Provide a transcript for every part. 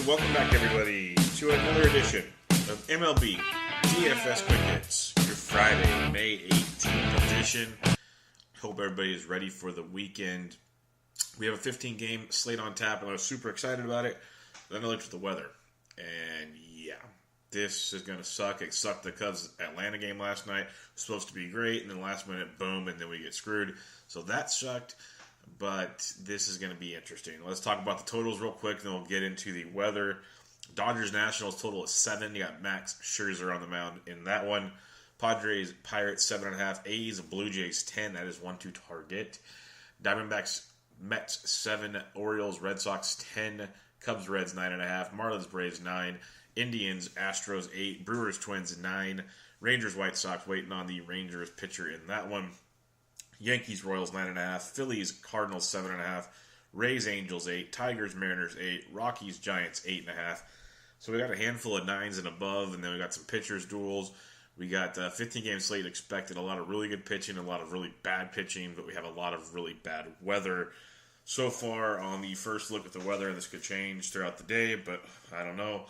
welcome back everybody to another edition of MLB DFS Quick Hits, your Friday, May 18th edition. Hope everybody is ready for the weekend. We have a 15-game slate on tap, and I was super excited about it. Then I looked at the weather, and yeah, this is going to suck. It sucked the Cubs-Atlanta game last night. It was supposed to be great, and then last minute, boom, and then we get screwed. So that sucked. But this is going to be interesting. Let's talk about the totals real quick, then we'll get into the weather. Dodgers-Nationals total is 7. You got Max Scherzer on the mound in that one. Padres-Pirates 7.5. A's, Blue Jays 10. That is 1-2 target. Diamondbacks-Mets 7. Orioles-Red Sox 10. Cubs-Reds 9.5. Marlins-Braves 9. Indians-Astros 8. Brewers-Twins 9. Rangers-White Sox waiting on the Rangers pitcher in that one. Yankees, Royals 9.5, Phillies, Cardinals 7.5, Rays, Angels 8, Tigers, Mariners 8, Rockies, Giants 8.5. So we got a handful of 9s and above, and then we got some pitchers duels. We got 15-game slate expected, a lot of really good pitching, a lot of really bad pitching, but we have a lot of really bad weather. So far on the first look at the weather, and this could change throughout the day, but I don't know.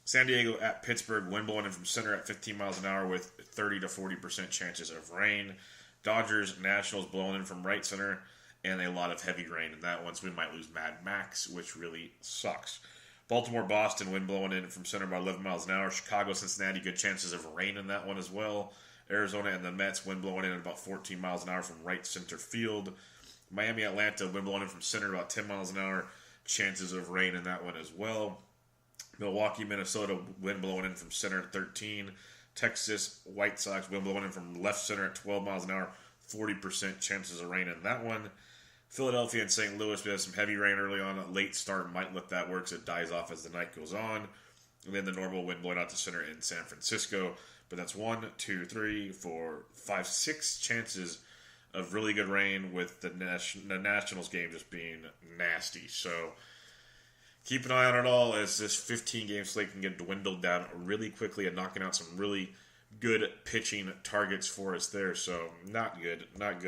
San Diego at Pittsburgh, wind blowing in from center at 15 miles an hour with 30 to 40% chances of rain. Dodgers, Nationals blowing in from right center, and a lot of heavy rain in that one, so we might lose Mad Max, which really sucks. Baltimore, Boston, wind blowing in from center by 11 miles an hour. Chicago, Cincinnati, good chances of rain in that one as well. Arizona and the Mets, wind blowing in at about 14 miles an hour from right center field. Miami, Atlanta, wind blowing in from center about 10 miles an hour. Chances of rain in that one as well. Milwaukee, Minnesota, wind blowing in from center at 13. Texas, White Sox, wind blowing in from left center at 12 miles an hour, 40% chances of rain in that one. Philadelphia and St. Louis, we have some heavy rain early on. A late start might let that work, so it dies off as the night goes on. And then the normal wind blowing out to center in San Francisco. But that's 1, 2, 3, 4, 5, 6 chances of really good rain, with the Nationals game just being nasty. So keep an eye on it all, as this 15-game slate can get dwindled down really quickly and knocking out some really good pitching targets for us there. So not good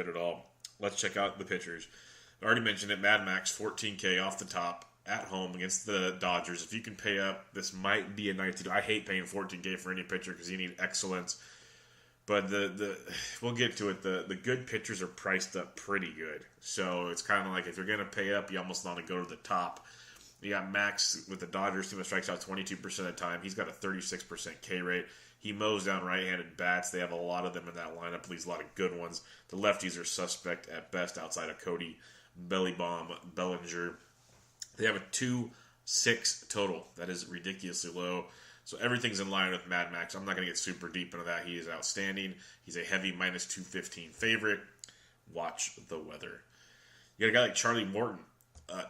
at all. Let's check out the pitchers. I already mentioned it, Mad Max, 14K off the top at home against the Dodgers. If you can pay up, this might be a night to do. I hate paying 14K for any pitcher because you need excellence. But we'll get to it. The good pitchers are priced up pretty good. So it's kind of like if you're going to pay up, you almost want to go to the top. You got Max with the Dodgers team that strikes out 22% of the time. He's got a 36% K rate. He mows down right-handed bats. They have a lot of them in that lineup, at least a lot of good ones. The lefties are suspect at best outside of Cody, Bellybomb, Bellinger. They have a 2.6 total. That is ridiculously low. So everything's in line with Mad Max. I'm not going to get super deep into that. He is outstanding. He's a heavy minus 215 favorite. Watch the weather. You got a guy like Charlie Morton.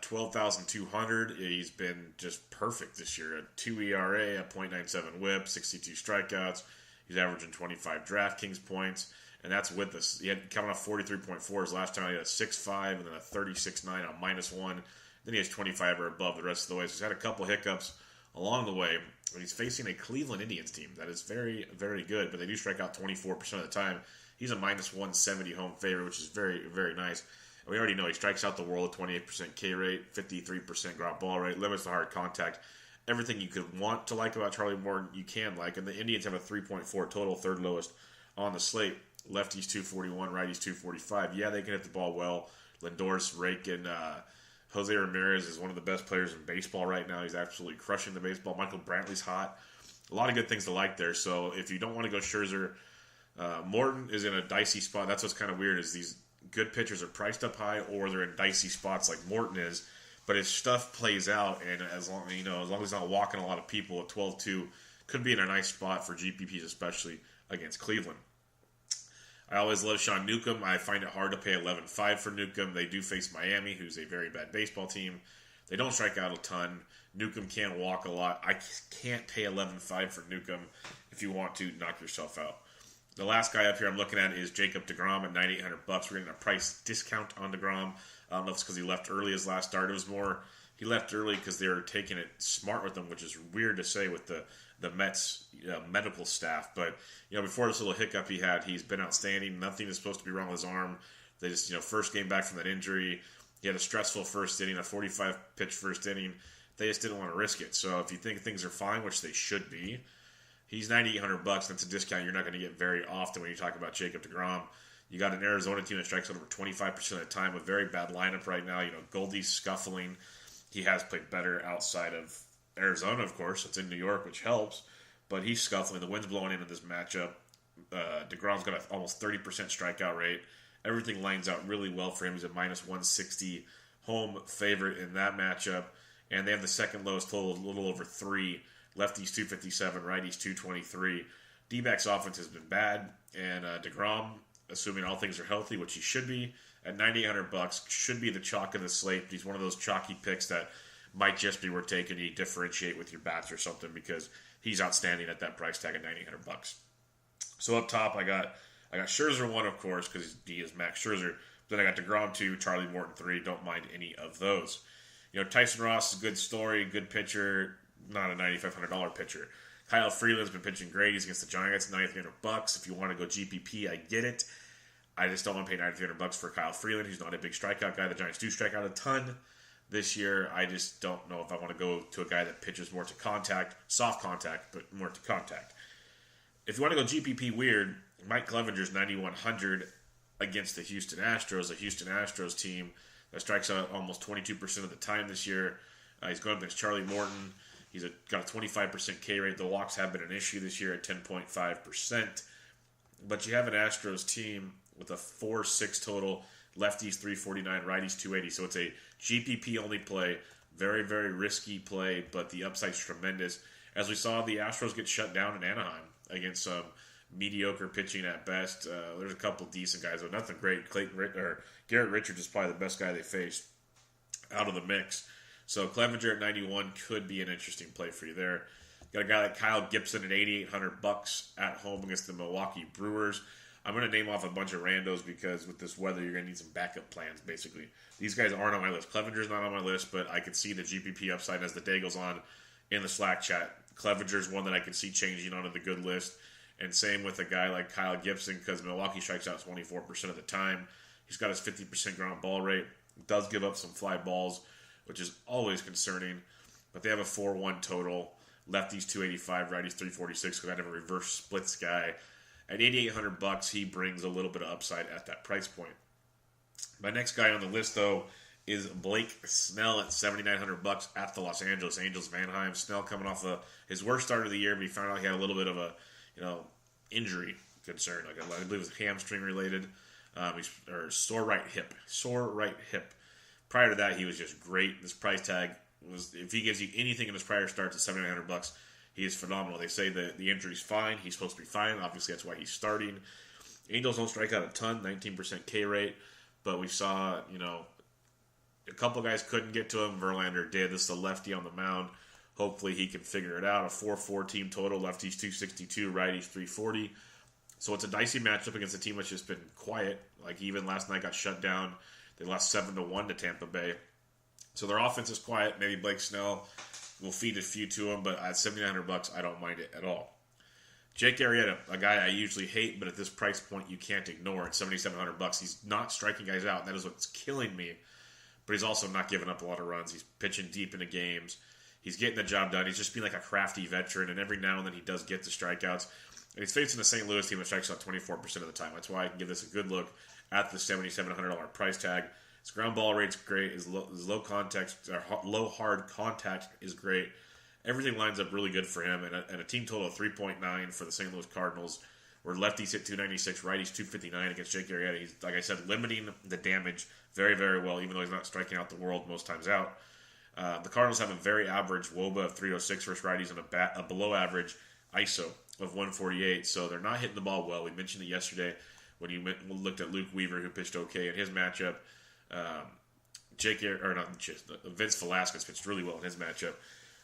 12,200. He's been just perfect this year. A 2 ERA, a .97 whip, 62 strikeouts. He's averaging 25 DraftKings points, and that's with us. He had coming off 43.4 his last time. He had a 6.5 and then a 36.9 on -1. Then he has 25 or above the rest of the way. So he's had a couple hiccups along the way. But he's facing a Cleveland Indians team that is very, very good, but they do strike out 24% of the time. He's a -170 home favorite, which is very, very nice. We already know he strikes out the world at 28% K rate, 53% ground ball rate, limits the hard contact. Everything you could want to like about Charlie Morton, you can like. And the Indians have a 3.4 total, third lowest on the slate. Lefties 241, righties 245. Yeah, they can hit the ball well. Lindor's raking. Jose Ramirez is one of the best players in baseball right now. He's absolutely crushing the baseball. Michael Brantley's hot. A lot of good things to like there. So if you don't want to go Scherzer, Morton is in a dicey spot. That's what's kind of weird, is these good pitchers are priced up high, or they're in dicey spots like Morton is. But his stuff plays out, and as long as he's not walking a lot of people at 12-2, could be in a nice spot for GPPs, especially against Cleveland. I always love Sean Newcomb. I find it hard to pay 11.5 for Newcomb. They do face Miami, who's a very bad baseball team. They don't strike out a ton. Newcomb can walk a lot. I can't pay 11.5 for Newcomb. If you want to, knock yourself out. The last guy up here I'm looking at is Jacob deGrom at $9,800. We're getting a price discount on deGrom. I don't know if it's because he left early his last start. It was more he left early because they were taking it smart with him, which is weird to say with the Mets medical staff. But before this little hiccup he had, he's been outstanding. Nothing is supposed to be wrong with his arm. They just first game back from that injury. He had a stressful first inning, a 45 pitch first inning. They just didn't want to risk it. So if you think things are fine, which they should be, he's $9,800. That's a discount you're not going to get very often when you talk about Jacob deGrom. You got an Arizona team that strikes out over 25% of the time. A very bad lineup right now. Goldie's scuffling. He has played better outside of Arizona, of course. It's in New York, which helps. But he's scuffling. The wind's blowing into this matchup. DeGrom's got an almost 30% strikeout rate. Everything lines out really well for him. He's a minus 160 home favorite in that matchup. And they have the second lowest total, a little over 3. Lefties 257, righties 223. D-backs offense has been bad. And DeGrom, assuming all things are healthy, which he should be, at $9,800, should be the chalk of the slate. He's one of those chalky picks that might just be worth taking. You differentiate with your bats or something because he's outstanding at that price tag at $9,800. So up top, I got Scherzer 1, of course, because he is Max Scherzer. Then I got DeGrom 2, Charlie Morton 3. Don't mind any of those. Tyson Ross is a good story, good pitcher, not a $9,500 pitcher. Kyle Freeland's been pitching great. He's against the Giants, $9,300. If you want to go GPP, I get it. I just don't want to pay $9,300 for Kyle Freeland. He's not a big strikeout guy. The Giants do strike out a ton this year. I just don't know if I want to go to a guy that pitches more to contact, soft contact, but more to contact. If you want to go GPP weird, Mike Clevenger's $9,100 against the Houston Astros, a Houston Astros team that strikes out almost 22% of the time this year. He's going against Charlie Morton. He's got a 25% K rate. The walks have been an issue this year at 10.5%. But you have an Astros team with a 4-6 total, lefties 349, righties 280. So it's a GPP only play, very, very risky play, but the upside's tremendous. As we saw, the Astros get shut down in Anaheim against some mediocre pitching at best. There's a couple decent guys, but nothing great. Garrett Richards is probably the best guy they faced out of the mix. So Clevenger at 91 could be an interesting play for you there. Got a guy like Kyle Gibson at $8,800 at home against the Milwaukee Brewers. I'm going to name off a bunch of randos because with this weather, you're going to need some backup plans, basically. These guys aren't on my list. Clevenger's not on my list, but I could see the GPP upside as the day goes on in the Slack chat. Clevenger's one that I could see changing onto the good list. And same with a guy like Kyle Gibson because Milwaukee strikes out 24% of the time. He's got his 50% ground ball rate. Does give up some fly balls, which is always concerning. But they have a 4-1 total. Lefties 285, righties 346. Because I have a reverse splits guy. At $8,800, he brings a little bit of upside at that price point. My next guy on the list, though, is Blake Snell at $7,900 at the Los Angeles Angels of Anaheim. Snell coming off his worst start of the year, but he found out he had a little bit of a injury concern. I believe it was hamstring related, or sore right hip. Prior to that, he was just great. This price tag was, if he gives you anything in his prior starts at $7,900, he is phenomenal. They say that the injury's fine. He's supposed to be fine. Obviously, that's why he's starting. Angels don't strike out a ton, 19% K rate, but we saw, a couple guys couldn't get to him. Verlander did. This is the lefty on the mound. Hopefully he can figure it out. A 4-4 team total, lefties 262, righties 340. So it's a dicey matchup against a team that's just been quiet. Like even last night got shut down. They lost 7-1 to Tampa Bay. So their offense is quiet. Maybe Blake Snell will feed a few to him, but at $7,900, I don't mind it at all. Jake Arrieta, a guy I usually hate, but at this price point you can't ignore. At $7,700, he's not striking guys out, and that is what's killing me. But he's also not giving up a lot of runs. He's pitching deep into games. He's getting the job done. He's just being like a crafty veteran, and every now and then he does get the strikeouts. And he's facing the St. Louis team that strikes out 24% of the time. That's why I can give this a good look at the $7,700 price tag. His ground ball rate's great. His low hard contact is great. Everything lines up really good for him. And a team total of 3.9 for the St. Louis Cardinals, where lefties hit 296, righties 259 against Jake Arrieta. He's, like I said, limiting the damage very, very well, even though he's not striking out the world most times out. The Cardinals have a very average WOBA of 306 versus righties and a below average ISO of 148. So they're not hitting the ball well. We mentioned it yesterday when you looked at Luke Weaver, who pitched okay in his matchup. Vince Velasquez pitched really well in his matchup.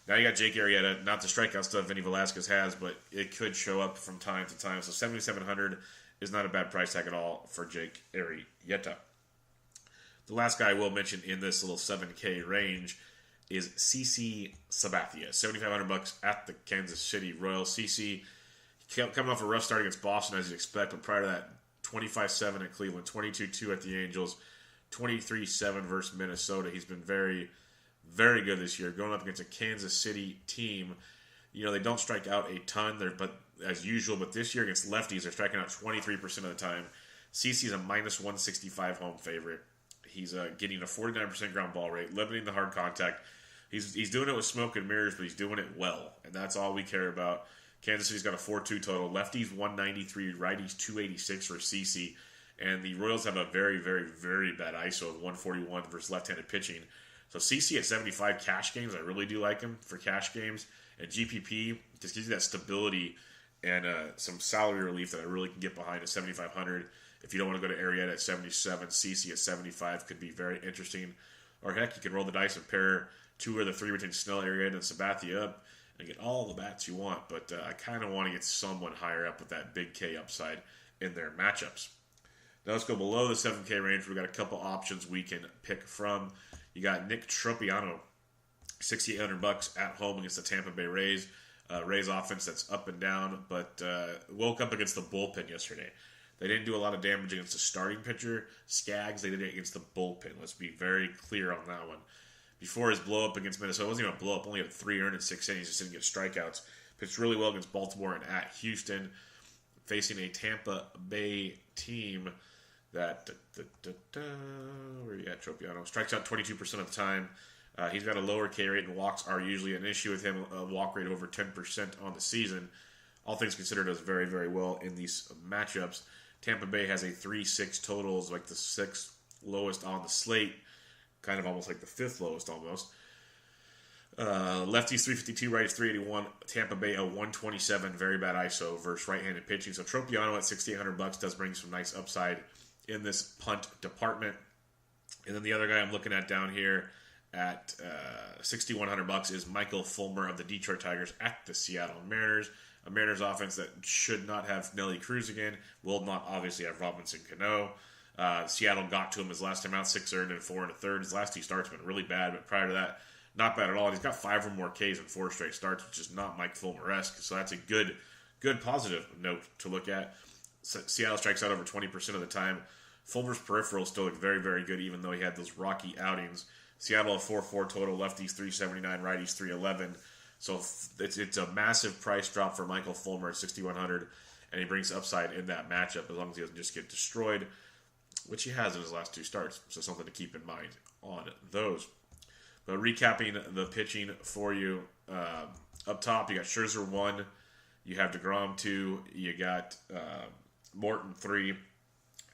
Now you got Jake Arrieta, not the strikeout stuff Vinny Velasquez has, but it could show up from time to time. So $7,700 is not a bad price tag at all for Jake Arrieta. The last guy I will mention in this little 7K range is CC Sabathia, $7,500 at the Kansas City Royals. CC coming off a rough start against Boston, as you'd expect, but prior to that, 25-7 at Cleveland, 22-2 at the Angels, 23-7 versus Minnesota. He's been very, very good this year, going up against a Kansas City team. They don't strike out a ton, but as usual, but this year against lefties, they're striking out 23% of the time. CC's a minus 165 home favorite. He's getting a 49% ground ball rate, limiting the hard contact. He's doing it with smoke and mirrors, but he's doing it well, and that's all we care about. Kansas City's got a 4-2 total. Lefties 193, righties 286 for CC, and the Royals have a very, very, very bad ISO of 141 versus left-handed pitching. So CC at 75 cash games, I really do like him for cash games. And GPP just gives you that stability and some salary relief that I really can get behind at 7,500. If you don't want to go to Arrieta at 77, CC at 75 could be very interesting. Or heck, you can roll the dice and pair 2 or the 3 between Snell, Arrieta, and Sabathia up and get all the bats you want. But I kind of want to get someone higher up with that big K upside in their matchups. Now let's go below the 7K range. We've got a couple options we can pick from. You got Nick Tropiano, $6,800 at home against the Tampa Bay Rays. Rays offense that's up and down, but woke up against the bullpen yesterday. They didn't do a lot of damage against the starting pitcher, Skaggs. They did it against the bullpen. Let's be very clear on that one. Before his blow-up against Minnesota, it wasn't even a blow-up. Only had 3 earned in 6 innings. Just didn't get strikeouts. Pitched really well against Baltimore and at Houston. Facing a Tampa Bay team that... where are you at, Tropiano? Strikes out 22% of the time. He's got a lower K rate, and walks are usually an issue with him. A walk rate over 10% on the season. All things considered, does very, very well in these matchups. Tampa Bay has a 3-6 total, is like the 6th lowest on the slate. Kind of almost like the 5th lowest almost. Lefties 352, righties 381. Tampa Bay a 127, very bad ISO versus right-handed pitching. So Tropiano at $6,800 does bring some nice upside in this punt department. And then the other guy I'm looking at down here at $6,100 is Michael Fulmer of the Detroit Tigers at the Seattle Mariners. A Mariners offense that should not have Nelly Cruz again. Will not obviously have Robinson Cano. Seattle got to him his last time out, 6 earned and 4 1/3. His last 2 starts been really bad, but prior to that, not bad at all. And he's got 5 or more Ks in 4 straight starts, which is not Mike Fulmer-esque. So that's a good positive note to look at. Seattle strikes out over 20% of the time. Fulmer's peripheral still look very, very good, even though he had those rocky outings. Seattle a 4-4 total, lefties 379, righties 311. So it's a massive price drop for Michael Fulmer at 6,100, and he brings upside in that matchup as long as he doesn't just get destroyed, which he has in his last 2 starts. So something to keep in mind on those. But recapping the pitching for you, up top you got Scherzer 1, you have DeGrom 2, you got Morton 3.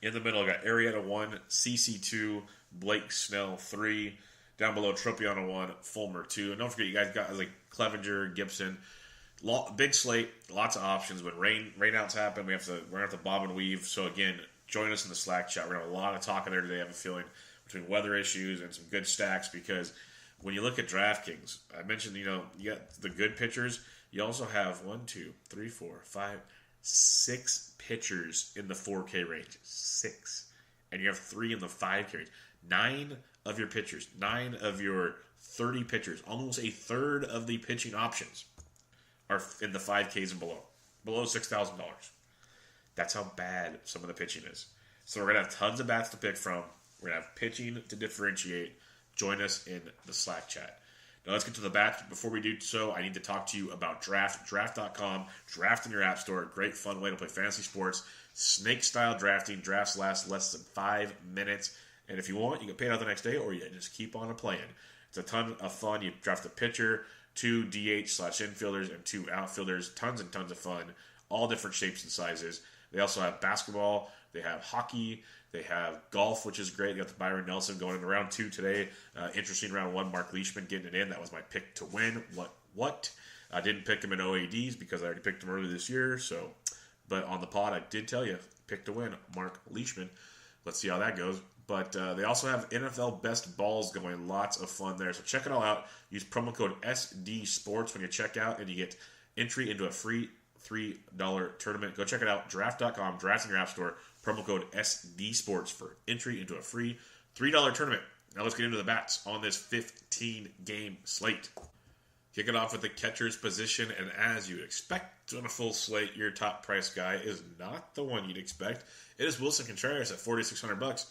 In the middle, you got Arrieta 1, CC 2, Blake Snell 3. Down below, Tropiano 1, Fulmer 2. And don't forget, you guys got like Clevenger, Gibson. Big slate, lots of options. When rainouts happen, we're going to have to bob and weave. So again, join us in the Slack chat. We're going to have a lot of talk in there today, I have a feeling, between weather issues and some good stacks. Because when you look at DraftKings, I mentioned, you got the good pitchers. You also have 1, 2, 3, 4, 5, 6 pitchers in the 4K range. 6. And you have 3 in the 5K range. 9 of your pitchers, 9 of your 30 pitchers, almost a third of the pitching options are in the 5Ks and below $6,000. That's how bad some of the pitching is. So we're going to have tons of bats to pick from. We're going to have pitching to differentiate. Join us in the Slack chat. Now let's get to the bats. Before we do so, I need to talk to you about Draft. Draft.com. Draft in your app store. Great fun way to play fantasy sports. Snake-style drafting. Drafts last less than 5 minutes. And if you want, you can pay it out the next day, or you just keep on playing. It's a ton of fun. You draft a pitcher, 2 DH/infielders, and 2 outfielders. Tons and tons of fun. All different shapes and sizes. They also have basketball. They have hockey. They have golf, which is great. They got the Byron Nelson going in round 2 today. Interesting round 1. Mark Leishman getting it in. That was my pick to win. What? I didn't pick him in OADs because I already picked him earlier this year. But on the pod, I did tell you, pick to win, Mark Leishman. Let's see how that goes. But they also have NFL Best Balls going. Lots of fun there. So check it all out. Use promo code SDSports when you check out, and you get entry into a free $3 tournament. Go check it out. Draft.com. Draft in your app store. Promo code SDSports for entry into a free $3 tournament. Now let's get into the bats on this 15-game slate. Kick it off with the catcher's position, and as you'd expect on a full slate, your top price guy is not the one you'd expect. It is Wilson Contreras at $4,600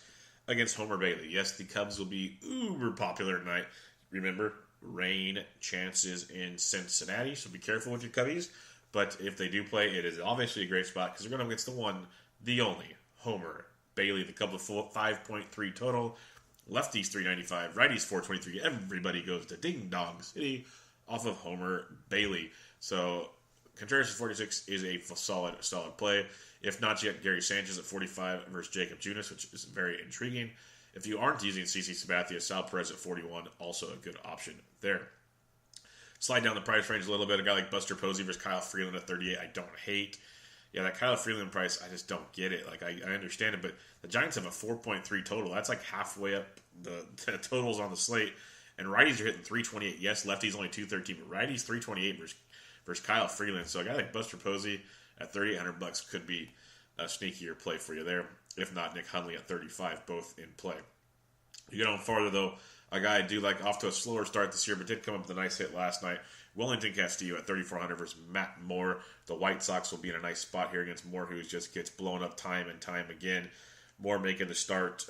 against Homer Bailey. Yes, the Cubs will be uber popular tonight. Remember, rain chances in Cincinnati, so be careful with your Cubbies. But if they do play, it is obviously a great spot because they're going up against the one, the only, Homer Bailey. The couple of 5.3 total. Lefties 395, righties 423. Everybody goes to Ding Dong City off of Homer Bailey. So Contreras at 46 is a solid play. If not, you got Gary Sanchez at 45 versus Jacob Junis, which is very intriguing. If you aren't using CC Sabathia, Sal Perez at 41, also a good option there. Slide down the price range a little bit. A guy like Buster Posey versus Kyle Freeland at 38, I don't hate. Yeah, that Kyle Freeland price, I just don't get it. Like, I understand it, but the Giants have a 4.3 total. That's like halfway up the totals on the slate. And righties are hitting 328. Yes, lefties only 213, but righties 328 versus Kyle Freeland. So a guy like Buster Posey at $3,800 could be a sneakier play for you there. If not, Nick Hundley at 35, both in play. You get on farther, though, a guy I do like off to a slower start this year, but did come up with a nice hit last night. Wellington Castillo at 3,400 versus Matt Moore. The White Sox will be in a nice spot here against Moore, who just gets blown up time and time again. Moore making the start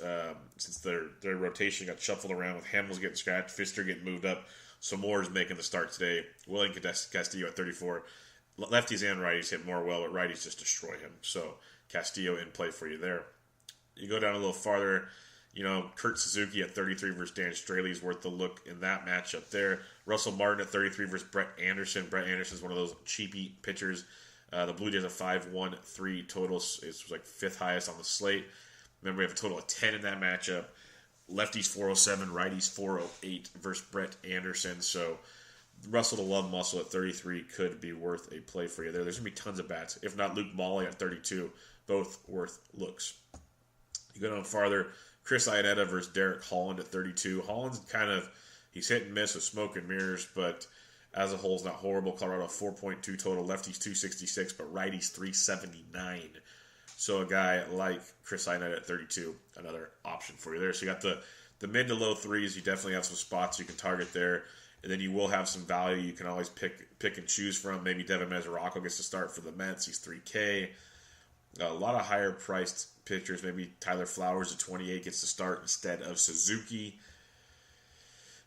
since their rotation got shuffled around with Hamels getting scratched, Fister getting moved up. So Moore is making the start today. Wellington Castillo at 34. Lefties and righties hit Moore well, but righties just destroy him. So Castillo in play for you there. You go down a little farther. Kurt Suzuki at 33 versus Dan Straley is worth the look in that matchup there. Russell Martin at 33 versus Brett Anderson. Brett Anderson is one of those cheapy pitchers. The Blue Jays have 5-1-3 totals. It's like fifth highest on the slate. Remember, we have a total of 10 in that matchup. Lefties 407, righties 408 versus Brett Anderson. So Russell to Love Muscle at 33 could be worth a play for you there. There's going to be tons of bats. If not, Luke Molly at 32, both worth looks. You go down farther. Chris Iannetta versus Derek Holland at 32. Holland's he's hit and miss with smoke and mirrors, but as a whole is not horrible. Colorado 4.2 total, lefties 266, but righties 379. So a guy like Chris Iannetta at 32, another option for you there. So you got the mid to low threes. You definitely have some spots you can target there, and then you will have some value you can always pick and choose from. Maybe Devin Mesoraco gets to start for the Mets. He's 3K. A lot of higher priced pitchers. Maybe Tyler Flowers at 28 gets to start instead of Suzuki.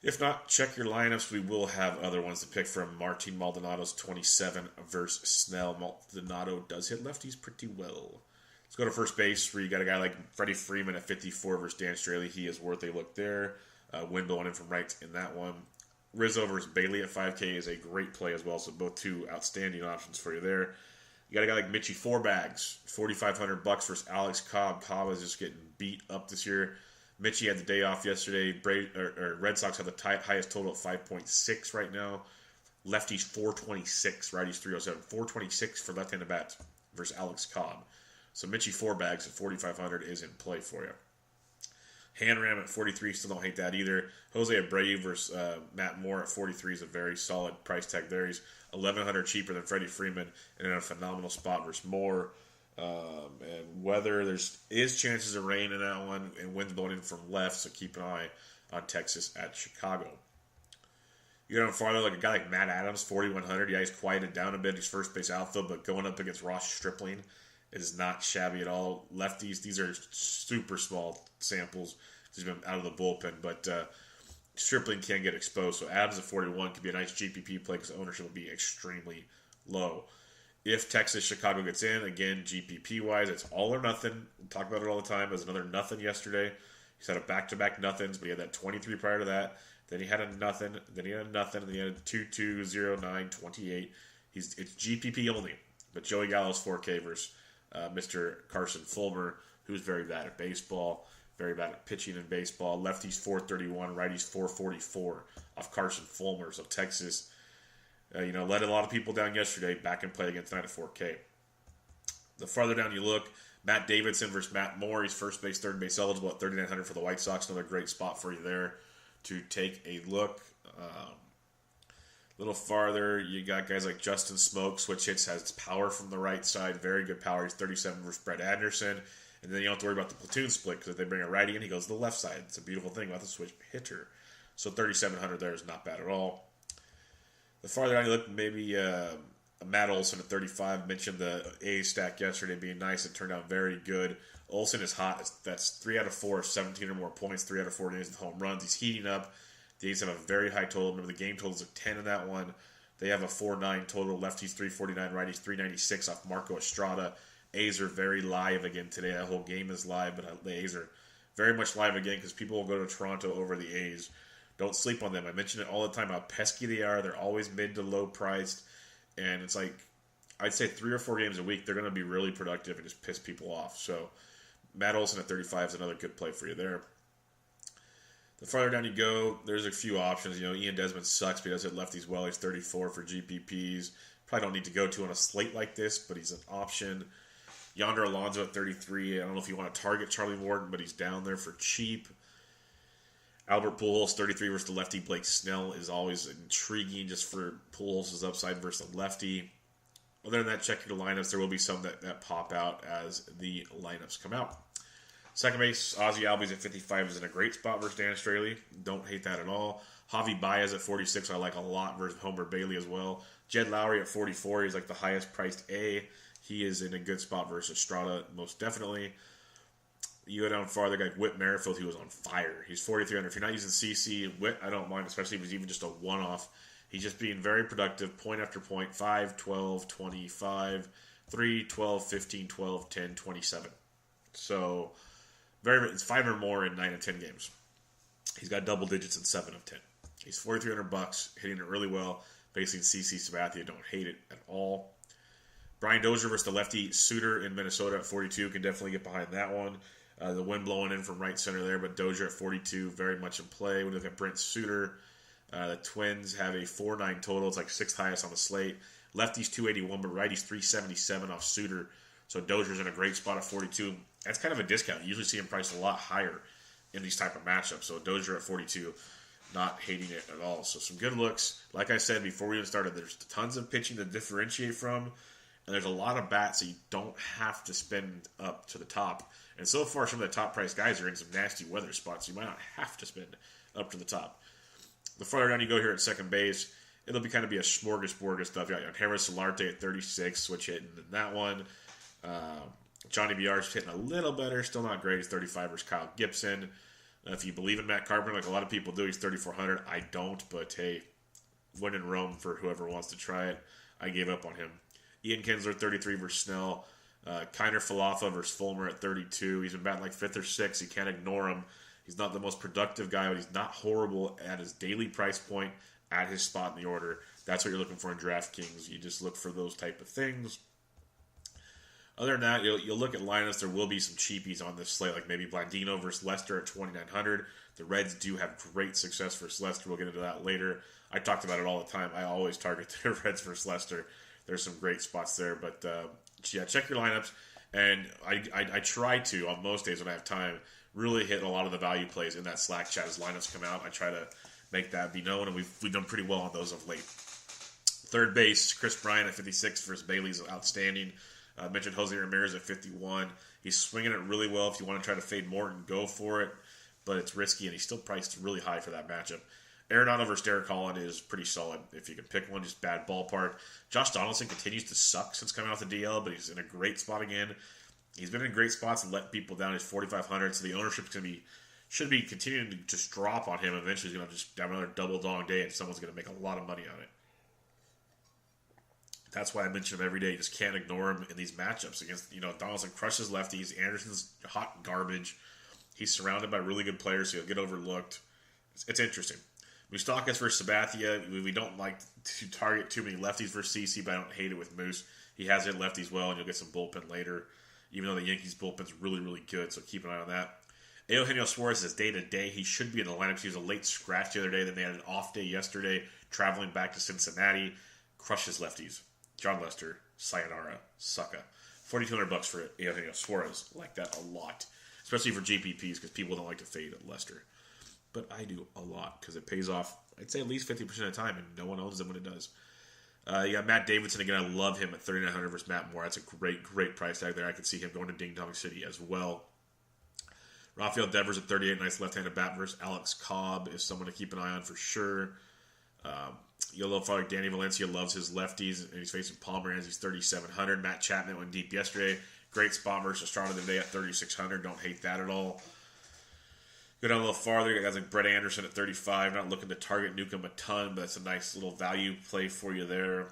If not, check your lineups. We will have other ones to pick from. Martin Maldonado's 27 versus Snell. Maldonado does hit lefties pretty well. Let's go to first base, where you got a guy like Freddie Freeman at 54 versus Dan Straley. He is worth a look there. Wind blowing in from right in that one. Rizzo versus Bailey at 5K is a great play as well. So both two outstanding options for you there. You got a guy like Mitchie Fourbags, $4,500 versus Alex Cobb. Cobb is just getting beat up this year. Mitchie had the day off yesterday. Red Sox have the highest total at 5.6 right now. Lefties 426, righties 307. 426 for left-handed bats versus Alex Cobb. So Mitchie Fourbags at 4,500 is in play for you. Hanram at 43, still don't hate that either. Jose Abreu versus Matt Moore at 43 is a very solid price tag there. He's $1,100 cheaper than Freddie Freeman and in a phenomenal spot versus Moore. And weather, is chances of rain in that one, and winds blowing in from left, so keep an eye on Texas at Chicago. You go down farther, like a guy like Matt Adams, 4,100. Yeah, he's quieted down a bit. He's first base outfield, but going up against Ross Stripling is not shabby at all. Lefties, these are super small samples. He's been out of the bullpen, but Stripling can get exposed. So Adams at 41 could be a nice GPP play because ownership will be extremely low. If Texas Chicago gets in, again, GPP-wise, it's all or nothing. We talk about it all the time. There's another nothing yesterday. He's had a back-to-back nothings, but he had that 23 prior to that. Then he had a nothing. Then he had a nothing. And then he had a 2-2, 0-9, 28. It's GPP only. But Joey Gallo's 4K versus Mr. Carson Fulmer, who's very bad at baseball, very bad at pitching in baseball. Lefties 431, righties 444 off Carson Fulmer. So Texas, let a lot of people down yesterday, back in play again tonight at 4K. The farther down you look, Matt Davidson versus Matt Moore. He's first base, third base eligible at 3,900 for the White Sox. Another great spot for you there to take a look. A little farther, you got guys like Justin Smoke. Switch hits, has power from the right side. Very good power. He's 37 versus Brett Anderson. And then you don't have to worry about the platoon split because if they bring a righty in, he goes to the left side. It's a beautiful thing about the switch hitter. So 3,700 there is not bad at all. The farther down you look, maybe Matt Olson at 35. Mentioned the A stack yesterday being nice. It turned out very good. Olson is hot. That's 3 out of 4, 17 or more points, 3 out of 4 days with home runs. He's heating up. The A's have a very high total. Remember, the game total is a 10 in that one. They have a 4.9 total. Lefties 349, righties 396 off Marco Estrada. A's are very live again today. That whole game is live, but the A's are very much live again because people will go to Toronto over the A's. Don't sleep on them. I mention it all the time how pesky they are. They're always mid to low priced. And it's like, I'd say 3 or 4 games a week, they're going to be really productive and just piss people off. So Matt Olson at 35 is another good play for you there. The farther down you go, there's a few options. Ian Desmond sucks, but he does hit lefties well. He's 34 for GPPs. Probably don't need to go to on a slate like this, but he's an option. Yonder Alonso at 33. I don't know if you want to target Charlie Morton, but he's down there for cheap. Albert Pujols, 33 versus the lefty. Blake Snell is always intriguing just for Pujols' upside versus the lefty. Other than that, check your lineups. There will be some that pop out as the lineups come out. Second base, Ozzie Albies at 55 is in a great spot versus Dan Straley. Don't hate that at all. Javi Baez at 46 I like a lot versus Homer Bailey as well. Jed Lowry at 44, he's like the highest priced A. He is in a good spot versus Estrada, most definitely. You go down farther, like Whit Merrifield, he was on fire. He's 4,300. If you're not using CC, Whit, I don't mind, especially if it's even just a one-off. He's just being very productive, point after point, 5, 12, 25, 3, 12, 15, 12, 10, 27. So, it's 5 or more in 9 and 10 games. He's got double digits in 7 of 10. He's $4,300, hitting it really well. Facing CC Sabathia, don't hate it at all. Brian Dozier versus the lefty Suter in Minnesota at 42, can definitely get behind that one. The wind blowing in from right center there, but Dozier at 42, very much in play. When you look at Brent Suter, the Twins have a 4.9 total. It's like 6th highest on the slate. Lefties 281, but righties 377 off Suter. So Dozier's in a great spot at 42. That's kind of a discount. You usually see him priced a lot higher in these type of matchups. So Dozier at 42, not hating it at all. So some good looks. Like I said before we even started, there's tons of pitching to differentiate from. And there's a lot of bats that you don't have to spend up to the top. And so far, some of the top price guys are in some nasty weather spots. So you might not have to spend up to the top. The farther down you go here at second base, it'll be kind of be a smorgasbord of stuff. You got Harris Solarte at 36, switch hitting in that one. Johnny Villar's hitting a little better, still not great. He's 35 versus Kyle Gibson. If you believe in Matt Carpenter, like a lot of people do, he's 3,400. I don't, but hey, win in Rome for whoever wants to try it. I gave up on him. Ian Kinsler, 33 versus Snell. Kiner Falefa versus Fulmer at 32. He's been batting like 5th or 6th. You can't ignore him. He's not the most productive guy, but he's not horrible at his daily price point, at his spot in the order. That's what you're looking for in DraftKings. You just look for those type of things. Other than that, you'll look at lineups. There will be some cheapies on this slate, like maybe Blandino versus Lester at 2,900. The Reds do have great success versus Lester. We'll get into that later. I talked about it all the time. I always target the Reds versus Lester. There's some great spots there. But, yeah, check your lineups. And I try to, on most days when I have time, really hit a lot of the value plays in that Slack chat as lineups come out. I try to make that be known, and we've done pretty well on those of late. Third base, Chris Bryant at 56 versus Bailey's outstanding. I mentioned Jose Ramirez at 51. He's swinging it really well. If you want to try to fade Morton, go for it. But it's risky, and he's still priced really high for that matchup. Arenado versus Derek Holland is pretty solid. If you can pick one, just bad ballpark. Josh Donaldson continues to suck since coming off the DL, but he's in a great spot again. He's been in great spots and let people down. He's 4,500, so the ownership should be continuing to just drop on him. Eventually, he's going to just have another double dong day, and someone's going to make a lot of money on it. That's why I mention him every day. You just can't ignore him in these matchups against, Donaldson crushes lefties. Anderson's hot garbage. He's surrounded by really good players, so he'll get overlooked. It's interesting. Moustakas versus Sabathia. We don't like to target too many lefties versus CC, but I don't hate it with Moose. He has hit lefties well, and you'll get some bullpen later, even though the Yankees' bullpen's really, really good, so keep an eye on that. Eugenio Suarez is day-to-day. He should be in the lineup. He was a late scratch the other day. Then they had an off day yesterday, traveling back to Cincinnati. Crushes lefties. John Lester, sayonara, sucka. $4,200 for Eugenio Suarez. Like that a lot, especially for GPPs, because people don't like to fade Lester. But I do a lot because it pays off, I'd say at least 50% of the time, and no one owns them when it does. You got Matt Davidson again. I love him at 3,900 versus Matt Moore. That's a great price tag there. I could see him going to Ding Dong City as well. Rafael Devers at 38, nice left-handed bat versus Alex Cobb is someone to keep an eye on for sure. You'll love like Danny Valencia loves his lefties, and he's facing Pomeranz. He's 3,700. Matt Chapman went deep yesterday. Great spot versus Estrada today at 3,600. Don't hate that at all. Go down a little farther, you got guys like Brett Anderson at 35. Not looking to target Newcomb a ton, but that's a nice little value play for you there.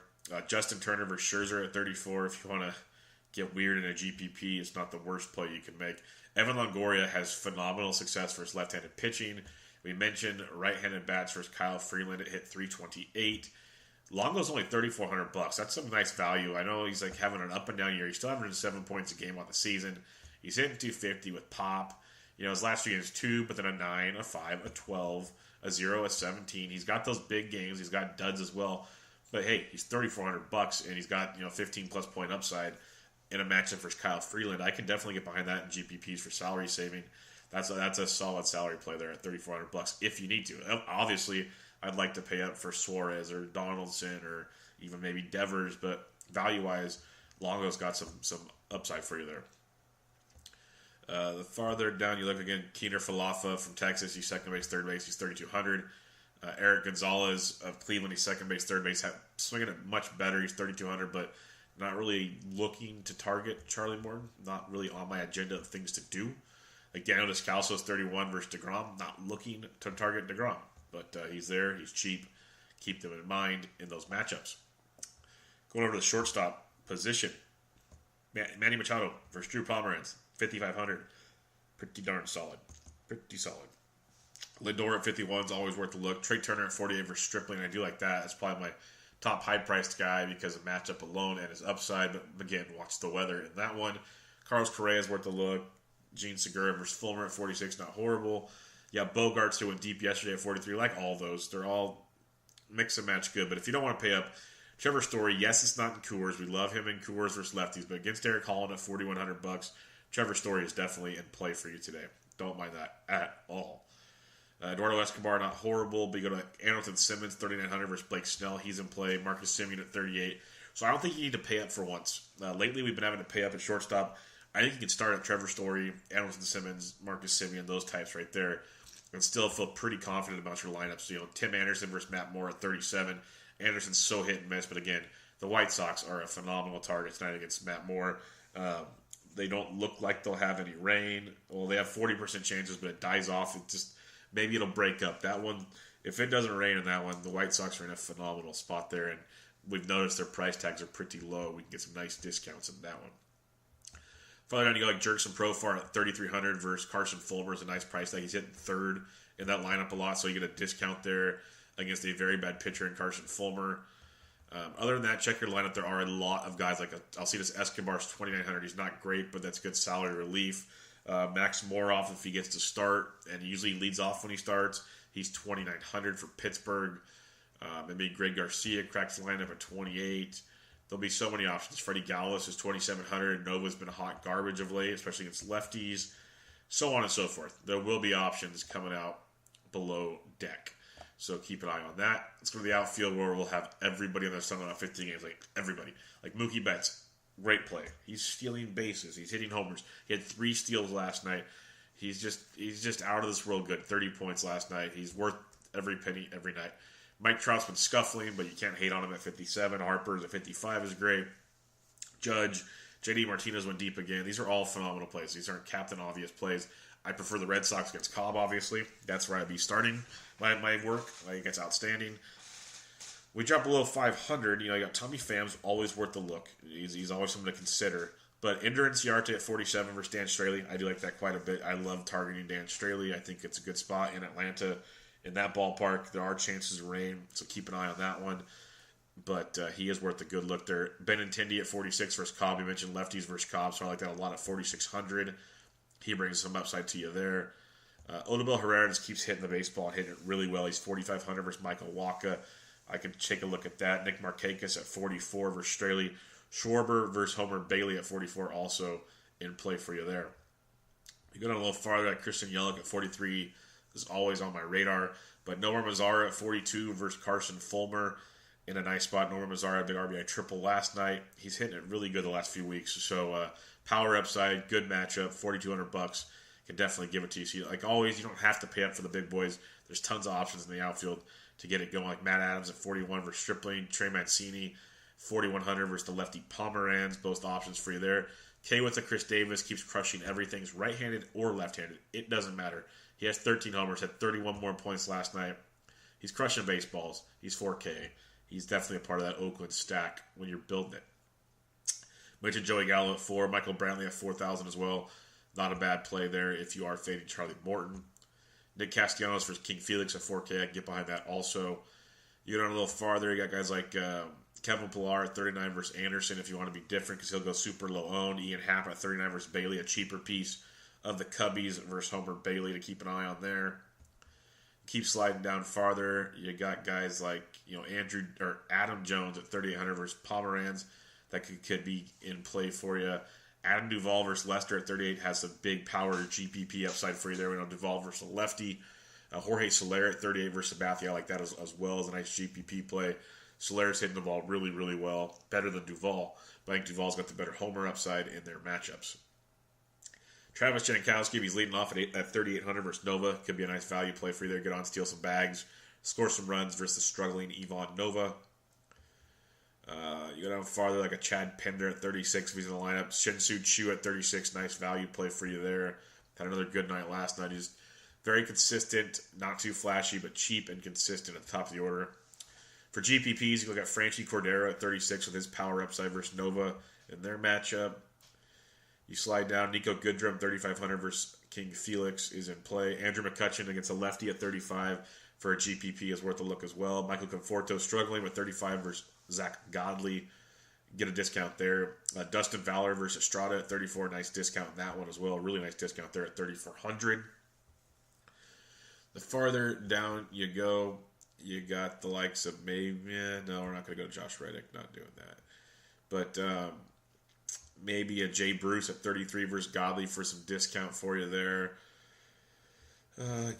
Justin Turner versus Scherzer at 34. If you want to get weird in a GPP, it's not the worst play you can make. Evan Longoria has phenomenal success versus left-handed pitching. We mentioned right-handed bats versus Kyle Freeland. It hit 328. Longo's only $3,400. That's some nice value. I know he's like having an up and down year. He's still averaging 7 points a game on the season. He's hitting 250 with pop. You know, his last 3 games, 2, but then a 9, a 5, a 12, a 0, a 17. He's got those big games. He's got duds as well. But hey, he's $3,400 and he's got, 15 plus point upside in a matchup versus Kyle Freeland. I can definitely get behind that in GPPs for salary saving. That's a solid salary play there at $3,400 if you need to. Obviously, I'd like to pay up for Suarez or Donaldson or even maybe Devers, but value wise, Longo's got some upside for you there. The farther down you look again, Keener Falafa from Texas, he's second base, third base, he's 3,200. Eric Gonzalez of Cleveland, he's second base, third base, swinging it much better, he's 3,200, but not really looking to target Charlie Morton, not really on my agenda of things to do. Like Daniel Descalso's 31 versus DeGrom, not looking to target DeGrom, but he's there, he's cheap, keep them in mind in those matchups. Going over to the shortstop position, Manny Machado versus Drew Pomeranz. 5,500. Pretty darn solid. Pretty solid. Lindor at 51 is always worth a look. Trey Turner at 48 versus Stripling. I do like that. That's probably my top high-priced guy because of matchup alone and his upside. But again, watch the weather in that one. Carlos Correa is worth a look. Gene Segura versus Fulmer at 46. Not horrible. Yeah, Bogarts who went deep yesterday at 43. Like all those. They're all mix and match good. But if you don't want to pay up, Trevor Story, yes, it's not in Coors. We love him in Coors versus lefties. But against Derek Holland at $4,100, Trevor Story is definitely in play for you today. Don't mind that at all. Eduardo Escobar, not horrible, but you go to Anderson Simmons, 3,900 versus Blake Snell. He's in play. Marcus Semien at 38. So I don't think you need to pay up for once. Lately, we've been having to pay up at shortstop. I think you can start at Trevor Story, Anderson Simmons, Marcus Semien, those types right there, and still feel pretty confident about your lineups. So, Tim Anderson versus Matt Moore at 37. Anderson's so hit and miss, but again, the White Sox are a phenomenal target tonight against Matt Moore. They don't look like they'll have any rain. Well, they have 40% chances, but it dies off. It just maybe it'll break up. That one, if it doesn't rain in that one, the White Sox are in a phenomenal spot there, and we've noticed their price tags are pretty low. We can get some nice discounts in that one. Farther down, you go like Jerkson Profar at 3,300 versus Carson Fulmer is a nice price tag. He's hitting third in that lineup a lot, so you get a discount there against a very bad pitcher in Carson Fulmer. Other than that, check your lineup. There are a lot of guys like Alcides Escobar's 2,900. He's not great, but that's good salary relief. Max Moroff, if he gets to start, and he usually leads off when he starts, he's 2,900 for Pittsburgh. Maybe Greg Garcia cracks the lineup at 28. There'll be so many options. Freddie Galvis is 2,700. Nova's been hot garbage of late, especially against lefties. So on and so forth. There will be options coming out below deck. So keep an eye on that. Let's go to the outfield where we'll have everybody on their sun on 15 games. Like everybody. Like Mookie Betts. Great play. He's stealing bases. He's hitting homers. He had 3 steals last night. He's just out of this world good. 30 points last night. He's worth every penny every night. Mike Trout's been scuffling, but you can't hate on him at 57. Harper's at 55 is great. Judge, JD Martinez went deep again. These are all phenomenal plays. These aren't captain obvious plays. I prefer the Red Sox against Cobb, obviously. That's where I'd be starting my work. I think it's outstanding. We drop below 500. You got Tommy Pham's always worth the look. He's always something to consider. But Ender Inciarte at 47 versus Dan Straley. I do like that quite a bit. I love targeting Dan Straley. I think it's a good spot in Atlanta. In that ballpark, there are chances of rain, so keep an eye on that one. But he is worth a good look there. Benintendi at 46 versus Cobb. You mentioned lefties versus Cobb, so I like that a lot at 4,600. He brings some upside to you there. Odubel Herrera just keeps hitting the baseball and hitting it really well. He's 4,500 versus Michael Wacha. I could take a look at that. Nick Markakis at 44 versus Straley. Schwarber versus Homer Bailey at 44 also in play for you there. You go down a little farther at Christian Yelich at 43 is always on my radar. But Nomar Mazara at 42 versus Carson Fulmer in a nice spot. Nomar Mazara, big RBI triple last night. He's hitting it really good the last few weeks. So power upside, good matchup, $4,200. Can definitely give it to you. So like always, you don't have to pay up for the big boys. There's tons of options in the outfield to get it going. Like Matt Adams at 41 versus Stripling. Trey Mancini, 4,100 versus the lefty Pomeranz. Both options for you there. K with the Chris Davis keeps crushing everything. He's right-handed or left-handed. It doesn't matter. He has 13 homers, had 31 more points last night. He's crushing baseballs. He's 4K. He's definitely a part of that Oakland stack when you're building it. Mentioned Joey Gallo at 4. Michael Brantley at 4,000 as well. Not a bad play there if you are fading Charlie Morton. Nick Castellanos versus King Felix at 4K. I can get behind that also. You get on a little farther, you got guys like Kevin Pillar at 39 versus Anderson if you want to be different because he'll go super low owned. Ian Happ at 39 versus Bailey, a cheaper piece of the Cubbies versus Homer Bailey to keep an eye on there. Keep sliding down farther. You got guys like Adam Jones at 3,800 versus Pomeranz that could be in play for you. Adam Duvall versus Lester at 38 has some big power GPP upside for you there. We know Duvall versus a lefty. Jorge Soler at 38 versus Sabathia. I like that as well as a nice GPP play. Soler's hitting the ball really, really well. Better than Duvall. But I think Duvall's got the better homer upside in their matchups. Travis Jankowski, he's leading off at 3,800 versus Nova. Could be a nice value play for you there. Get on, steal some bags. Score some runs versus the struggling Ivan Nova. You go down farther like a Chad Pender at 36 if he's in the lineup. Shin-Soo Choo at 36. Nice value play for you there. Had another good night last night. He's very consistent, not too flashy, but cheap and consistent at the top of the order. For GPPs, you look at Franchi Cordero at 36 with his power upside versus Nova in their matchup. You slide down, Nico Goodrum, 3,500 versus King Felix is in play. Andrew McCutchen against a lefty at 35 for a GPP is worth a look as well. Michael Conforto struggling with 35 versus Zach Godley. Get a discount there. Dustin Fowler versus Estrada at 34. Nice discount in that one as well. Really nice discount there at 3,400. The farther down you go, you got the likes of we're not going to go to Josh Reddick. Not doing that. But maybe a Jay Bruce at 33 versus Godley for some discount for you there.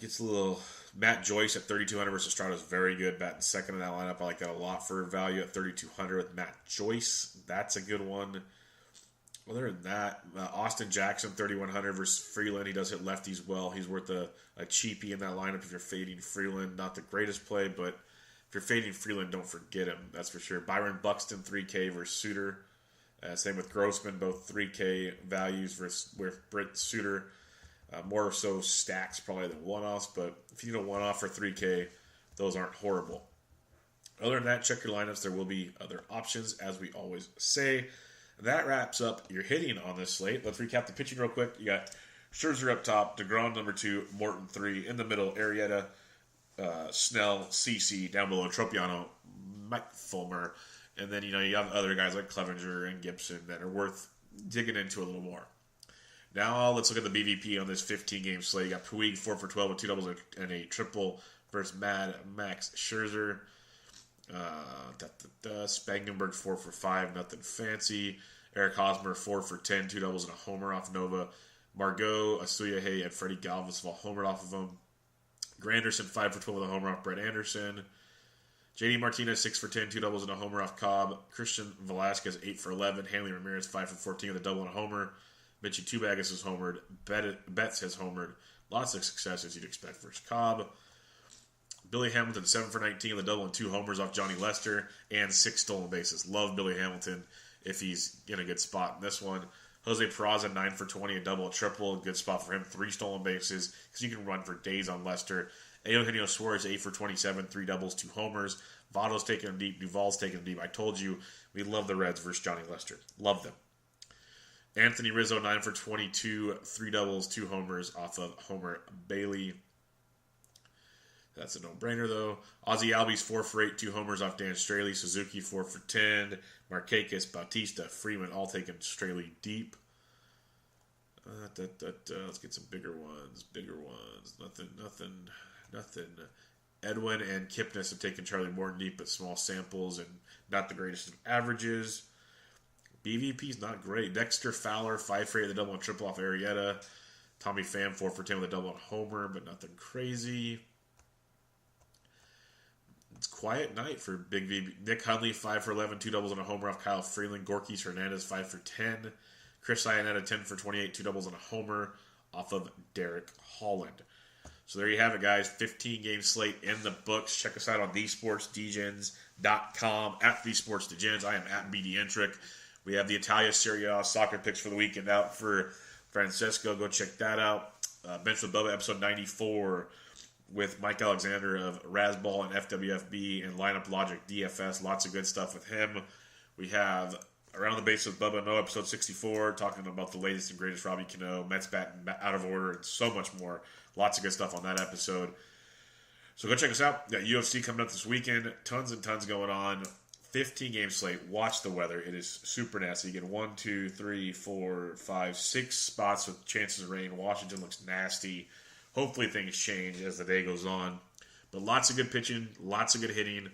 Gets a little... Matt Joyce at 3,200 versus Estrada is very good. Batting second in that lineup. I like that a lot for value at 3,200 with Matt Joyce. That's a good one. Other than that, Austin Jackson, 3,100 versus Freeland. He does hit lefties well. He's worth a cheapie in that lineup if you're fading Freeland. Not the greatest play, but if you're fading Freeland, don't forget him. That's for sure. Byron Buxton, 3K versus Suter. Same with Grossman, both 3K values versus Britt Suter. More so stacks probably than one-offs, but if you need a one-off for 3K, those aren't horrible. Other than that, check your lineups. There will be other options, as we always say. That wraps up your hitting on this slate. Let's recap the pitching real quick. You got Scherzer up top, DeGrom number 2, Morton 3. In the middle, Arrieta, Snell, CC. Down below, Tropiano, Mike Fulmer. And then, you have other guys like Clevenger and Gibson that are worth digging into a little more. Now let's look at the BVP on this 15-game slate. You got Puig 4 for 12 with 2 doubles and a triple versus Mad Max Scherzer. Spangenberg 4 for 5, nothing fancy. Eric Hosmer 4 for 10, 2 doubles and a homer off Nova. Margot, Asuya Hay, and Freddie Galvis all homered off of him. Granderson 5 for 12 with a homer off Brett Anderson. JD Martinez 6 for 10, 2 doubles and a homer off Cobb. Christian Velasquez 8 for 11. Hanley Ramirez 5 for 14 with a double and a homer. Mitchie Tubagas has homered. Betts has homered. Lots of success as you'd expect versus Cobb. Billy Hamilton 7 for 19 with a double and 2 homers off Johnny Lester and 6 stolen bases. Love Billy Hamilton if he's in a good spot in this one. Jose Peraza 9 for 20, a double, a triple. Good spot for him. 3 stolen bases because you can run for days on Lester. Eugenio Suarez 8 for 27, 3 doubles, 2 homers. Votto's taking him deep. Duvall's taking him deep. I told you we love the Reds versus Johnny Lester. Love them. Anthony Rizzo, 9 for 22, 3 doubles, 2 homers off of Homer Bailey. That's a no-brainer, though. Ozzie Albies, 4 for 8, 2 homers off Dan Straley. Suzuki, 4 for 10. Markakis, Bautista, Freeman, all taking Straley deep. Let's get some bigger ones. Nothing. Edwin and Kipnis have taken Charlie Morton deep, but small samples and not the greatest of averages. BVP's not great. Dexter Fowler, 5 for 8 with a double and triple off Arrieta. Tommy Pham, 4 for 10 with a double and homer, but nothing crazy. It's a quiet night for Big V. Nick Hundley, 5 for 11, 2 doubles and a homer off Kyle Freeland. Gorkys Hernandez, 5 for 10. Chris Iannetta, 10 for 28, 2 doubles and a homer off of Derek Holland. So there you have it, guys. 15-game slate in the books. Check us out on thesportsdegens.com, at thesportsdegens. I am at BDentric. We have the Italia Serie A soccer picks for the weekend out for Francesco. Go check that out. Bench with Bubba, episode 94, with Mike Alexander of Razball and FWFB and Lineup Logic DFS. Lots of good stuff with him. We have Around the Base with Bubba No, episode 64, talking about the latest and greatest Robbie Cano, Mets bat out of order, and so much more. Lots of good stuff on that episode. So go check us out. Got UFC coming up this weekend. Tons and tons going on. 15-game slate. Watch the weather. It is super nasty. You get 1, 2, 3, 4, 5, 6 spots with chances of rain. Washington looks nasty. Hopefully things change as the day goes on. But lots of good pitching. Lots of good hitting.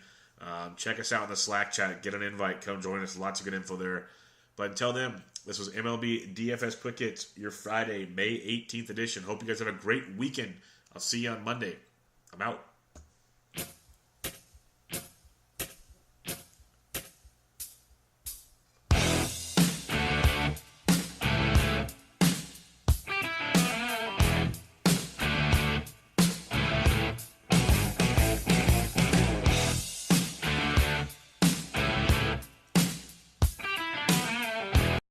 Check us out in the Slack chat. Get an invite. Come join us. Lots of good info there. But until then, this was MLB DFS Quick Hits, your Friday, May 18th edition. Hope you guys have a great weekend. I'll see you on Monday. I'm out.